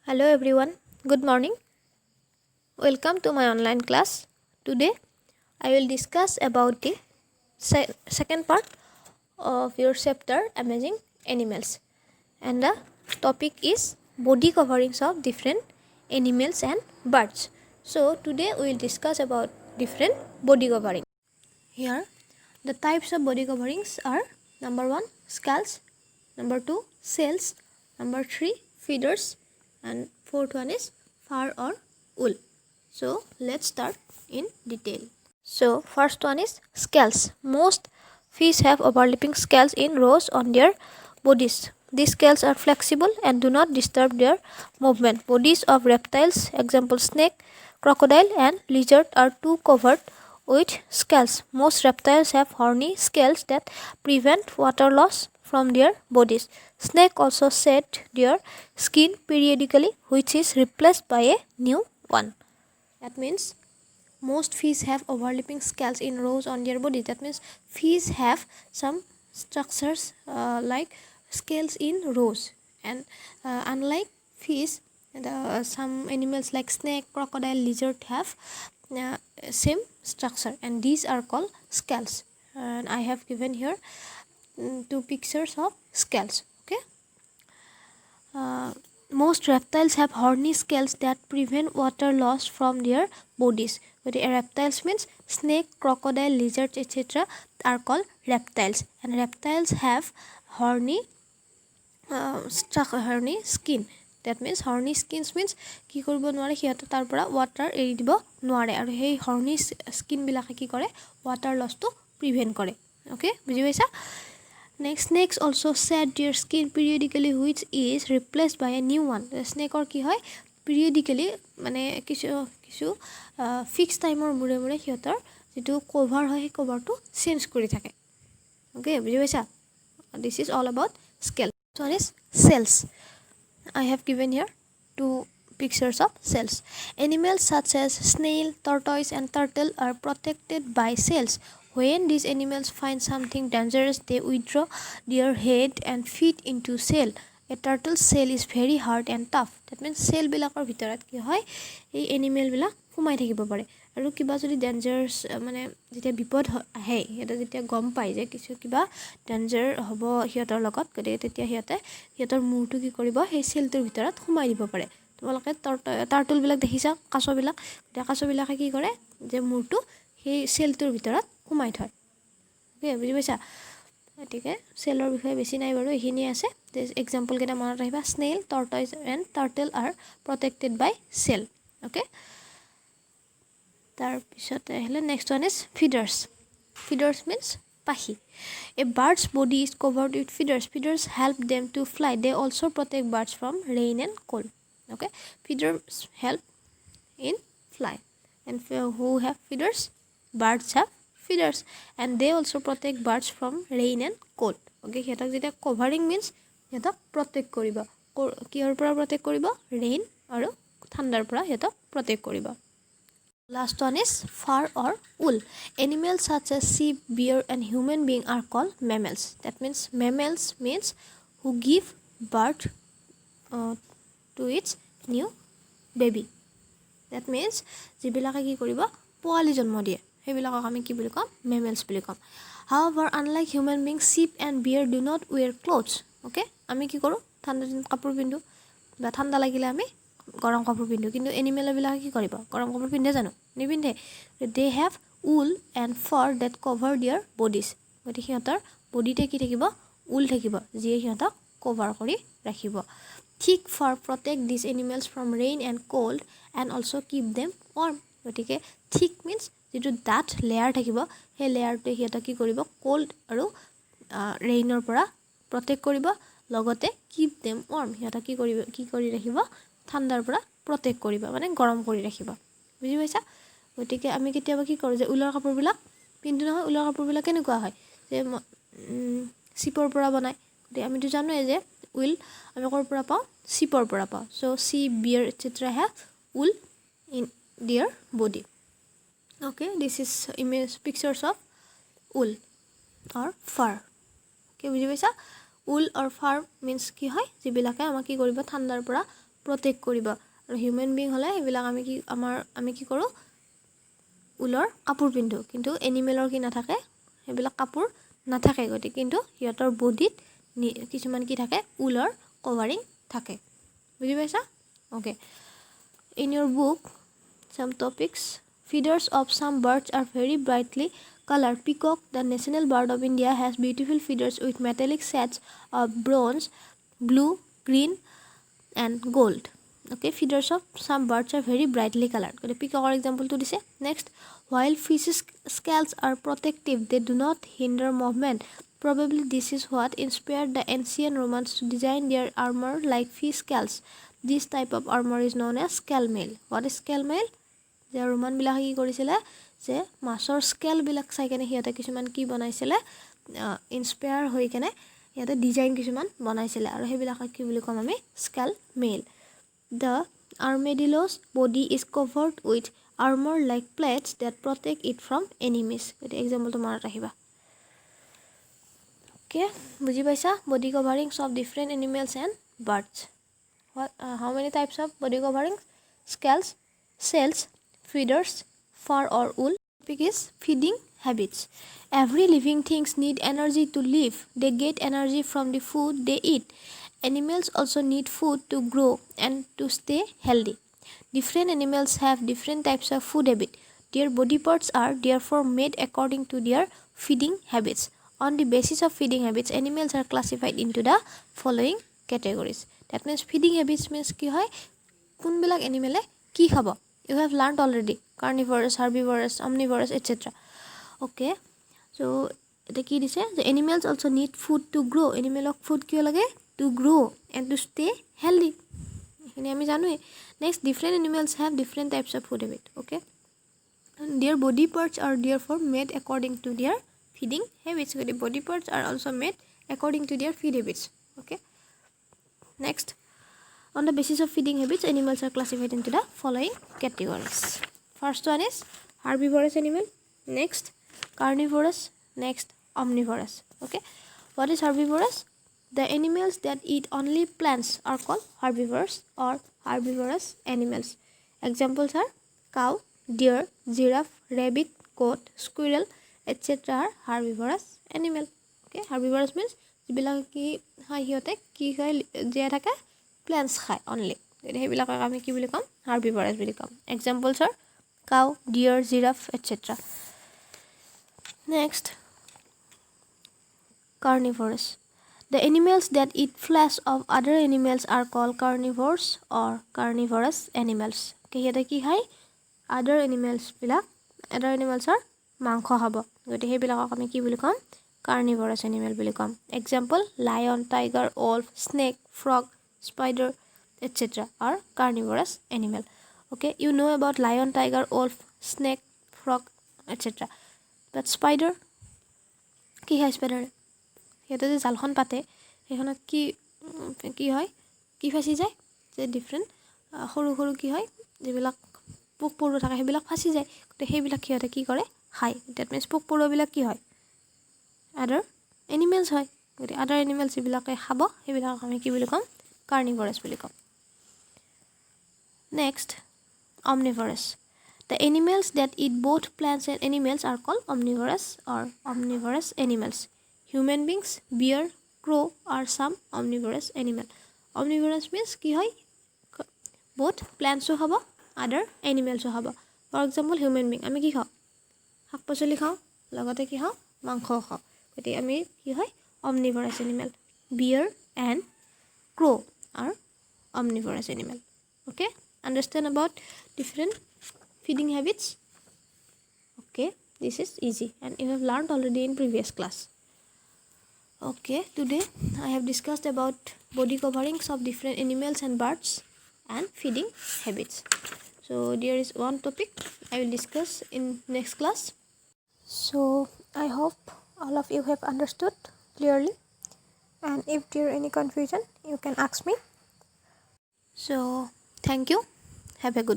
Hello everyone, good morning. Welcome to my online class. Today I will discuss about the second part of your chapter Amazing Animals, and the topic is body coverings of different animals and birds. So today we will discuss about different body coverings. Here the types of body coverings are: number 1 scales, number 2 scales, number 3 feathers, and fourth one is fur or wool. So let's start in detail. So first one is scales. Most fish have overlapping scales in rows on their bodies. These scales are flexible and do not disturb their movement. Bodies of reptiles, example snake, crocodile and lizard, are too covered with scales. Most reptiles have horny scales that prevent water loss from their bodies. Snakes also shed their skin periodically, which is replaced by a new one. That means most fish have overlapping scales in rows on their body. That means fish have some structures like scales in rows, and unlike fish, some animals like snake, crocodile, lizard have same structure, and these are called scales. And I have given here two pictures of scales. Okay. Most reptiles have horny scales that prevent water loss from their bodies. Reptiles means snake, crocodile, lizards, etc. are called reptiles, and reptiles have horny skin. That means horny skins means কি কৰিব নোৱাৰে, সিহঁতে তাৰ পৰা water এৰি দিব নোৱাৰে, আৰু সেই horny skin বিলাকে কি কৰে, water loss to prevent কৰে. Okay, বুজি পাইছা? Next, snakes also shed their skin periodically, which is replaced by a new one. Snake or কি হয়, periodically মানে কিছু fixed time or মূৰে মূৰে সিহঁতৰ যেটো cover হয় সেই coverটো change কৰি থাকে. Okay, বুজি পাইছা? This is all about scale. One is cells. I have given here two pictures of cells. Animals such as snail, tortoise and turtle are protected by cells. When these animals find something dangerous, they withdraw their head and feet into cell. A turtle's cell is very hard and tough. That means cell bilakor bitorat ki hoy ei animal bilak kumai thakibo pare, aru kiba jodi dangerous mane jetia bipod ahe eta jetia gom pai je kichu kiba danger hobo hiotor logot gode tetia hiotor murtu ki koribo he cell tor bitorat kumai dibo pare. তোমালোকে turtle বিলাক দেখিছা, কাছ বিলাকে কি কৰে যে মূৰটো সেই চেলটোৰ ভিতৰত সোমাই থয়. ওকে, বুজি পাইছা? গতিকে চেলৰ বিষয়ে বেছি নাই বাৰু, এইখিনি আছে. এক্সাম্পল কেইটা মনত ৰাখিবা: snail, tortoise and turtle are protected by shell. Okay, তাৰপিছতে আহিলে next one is feeders. Feeders means পাখি. A bird's body is covered with feathers. Feathers help them to fly. They also protect birds from rain and cold. Okay, feathers help in fly, and who have feathers? Birds have feathers, and they also protect birds from rain and cold. Okay, hetak jeta covering means hetak protect koriba, kior pora protect koriba, rain aru thandar pora hetak protect koriba. Last one is fur or wool. Animals such as sheep, bear and human being are called mammals. That means mammals means who give birth to its new baby. That means jibilaka ki koriba poali janmo die, hebilaka ami ki boli kom mammals boli kom. However, unlike human beings, sheep and bear do not wear clothes. Okay, ami ki koru thanda din kapur pindu ba thanda lagile ami গৰম কাপোৰ পিন্ধো, কিন্তু animal বিলাকে কি কৰিব, গৰম কাপোৰ পিন্ধে জানো? নিপিন্ধে. They have wool and fur that cover their bodies. গতিকে সিহঁতৰ বডিতে কি থাকিব, উল থাকিব, যিয়ে সিহঁতক কভাৰ কৰি ৰাখিব. Thick fur protect these animals from rain and cold and also keep them warm. গতিকে thick means যেটো ডাঠ লেয়াৰ থাকিব, সেই লেয়াৰটোৱে সিহঁতক কি কৰিব, কোল্ড আৰু ৰেইনৰ পৰা প্ৰটেক্ট কৰিব, লগতে keep them warm, সিহঁতক কি কৰি ৰাখিব, ঠাণ্ডাৰ পৰা প্ৰটেক্ট কৰিব, মানে গৰম কৰি ৰাখিব. বুজি পাইছা? গতিকে আমি কেতিয়াবা কি কৰোঁ যে উলৰ কাপোৰবিলাক পিন্ধো নহয়, উলৰ কাপোৰবিলাক কেনেকুৱা হয় যে চিপৰ পৰা বনায়. গতিকে আমিতো জানোৱে যে উল আমি ক'ৰ পৰা পাওঁ, চিপৰ পৰা পাওঁ. So' sheep, bear etcetera have wool in their body. Okay, this is image pictures of wool or fur. Okay, বুজি পাইছা? উল অৰ ফাৰ মিনছ কি হয়, যিবিলাকে আমাক কি কৰিব, ঠাণ্ডাৰ পৰা প্ৰটেক্ট কৰিব আৰু হিউমেন বিং হ'লে এইবিলাক আমি কি কৰোঁ ঊলৰ কাপোৰ পিন্ধো কিন্তু এনিমেলৰ কি নাথাকে সেইবিলাক কাপোৰ নাথাকে গতিকে কিন্তু সিহঁতৰ বডিত কিছুমান কি থাকে ঊলৰ কভাৰিং থাকে বুজি পাইছা okay in your book some topics feathers of some birds are very brightly colored peacock the national bird of India has beautiful feathers with metallic shades of bronze blue green and gold okay feathers of some birds are very brightly colored okay peacock example to dise next while fishes scales are protective they do not hinder movement probably this is what inspired the ancient Romans to design their armor like fish scales this type of armor is known as scale mail what is scale mail যে Roman বিলাকে কি কৰিছিলে যে মাছৰ scale বিলাক চাই কেনে হিয়তে কিছুমান কি বনাইছিলে ইনস্পায়াৰ হৈ কেনে ইয়াতে ডিজাইন কিছুমান বনাইছিলে আৰু হেবিলাক কি বুলি কম আমি scale mail the armadillo's body is covered with armor like plates that protect it from enemies এটা एग्जांपल তো মানত ৰাখিবা okay বুজি পাইছা body coverings of different animals and birds what how many types of body coverings scales cells feathers fur or wool topic is feeding habits every living things need energy to live they get energy from the food they eat animals also need food to grow and to stay healthy different animals have different types of food habit their body parts are therefore made according to their feeding habits on the basis of feeding habits animals are classified into the following categories that means feeding habits means ki hoy kun bilak animal ki khabo you have learned already carnivorous herbivorous omnivorous etc okay so eta ki dise the animals also need food to grow animalok food kiyo lage to grow and to stay healthy ini ami janu next different animals have different types of food habit okay and their body parts are therefore made according to their feeding habits so the body parts are also made according to their feed habits okay next on the basis of feeding habits animals are classified into the following categories first one is herbivorous animal next carnivorous next omnivorous okay what is herbivorous the animals that eat only plants are called herbivores or herbivorous animals examples are cow deer giraffe rabbit goat squirrel etc are herbivorous animal okay herbivorous means jibilak ki hai hiote ki khai je thake plants khai only he bilak ami ki boli kom herbivorous boli kom examples are cow deer giraffe etc next carnivorous the animals that eat flesh of other animals are called carnivores or carnivorous animals okay here ki hai other animals are মাংস খাব গতে হে বিলাকক আমি কি বুলি কম carnivorous animal বুলি কম example lion tiger wolf snake frog spider etc are carnivorous animal okay you know about lion tiger wolf snake frog etc but spider কি হয় spider হেতে যে জালখন পাতে হেখনত কি কি হয় কি ফাসি যায় যে ডিফারেন্ট সৰু সৰু কি হয় যেবিলাক পোক পৰু থাকে হেবিলাক ফাসি যায় তে হেবিলাক কি হতে কি কৰে খায় that means পোক পৰু বিলাক কি হয় other animals হয় গতি other animals বিলাকে খাব হেবিলাক আমি কি বুলি কম carnivorous বুলি কম next omnivorous the animals that eat both plants and animals are called omnivorous or omnivorous animals human beings bear crow are some omnivorous animal omnivorous means ki hoy both plants o habo other animals o habo for example human being ami ki khao hak pasali khao logote ki khao mangkho khao goti ami ki hoy omnivorous animal bear and crow are omnivorous animal okay understand about different feeding habits okay this is easy and you have learned already in previous class okay today I have discussed about body coverings of different animals and birds and feeding habits so there is one topic I will discuss in next class so I hope all of you have understood clearly and if there any confusion you can ask me so thank you have a good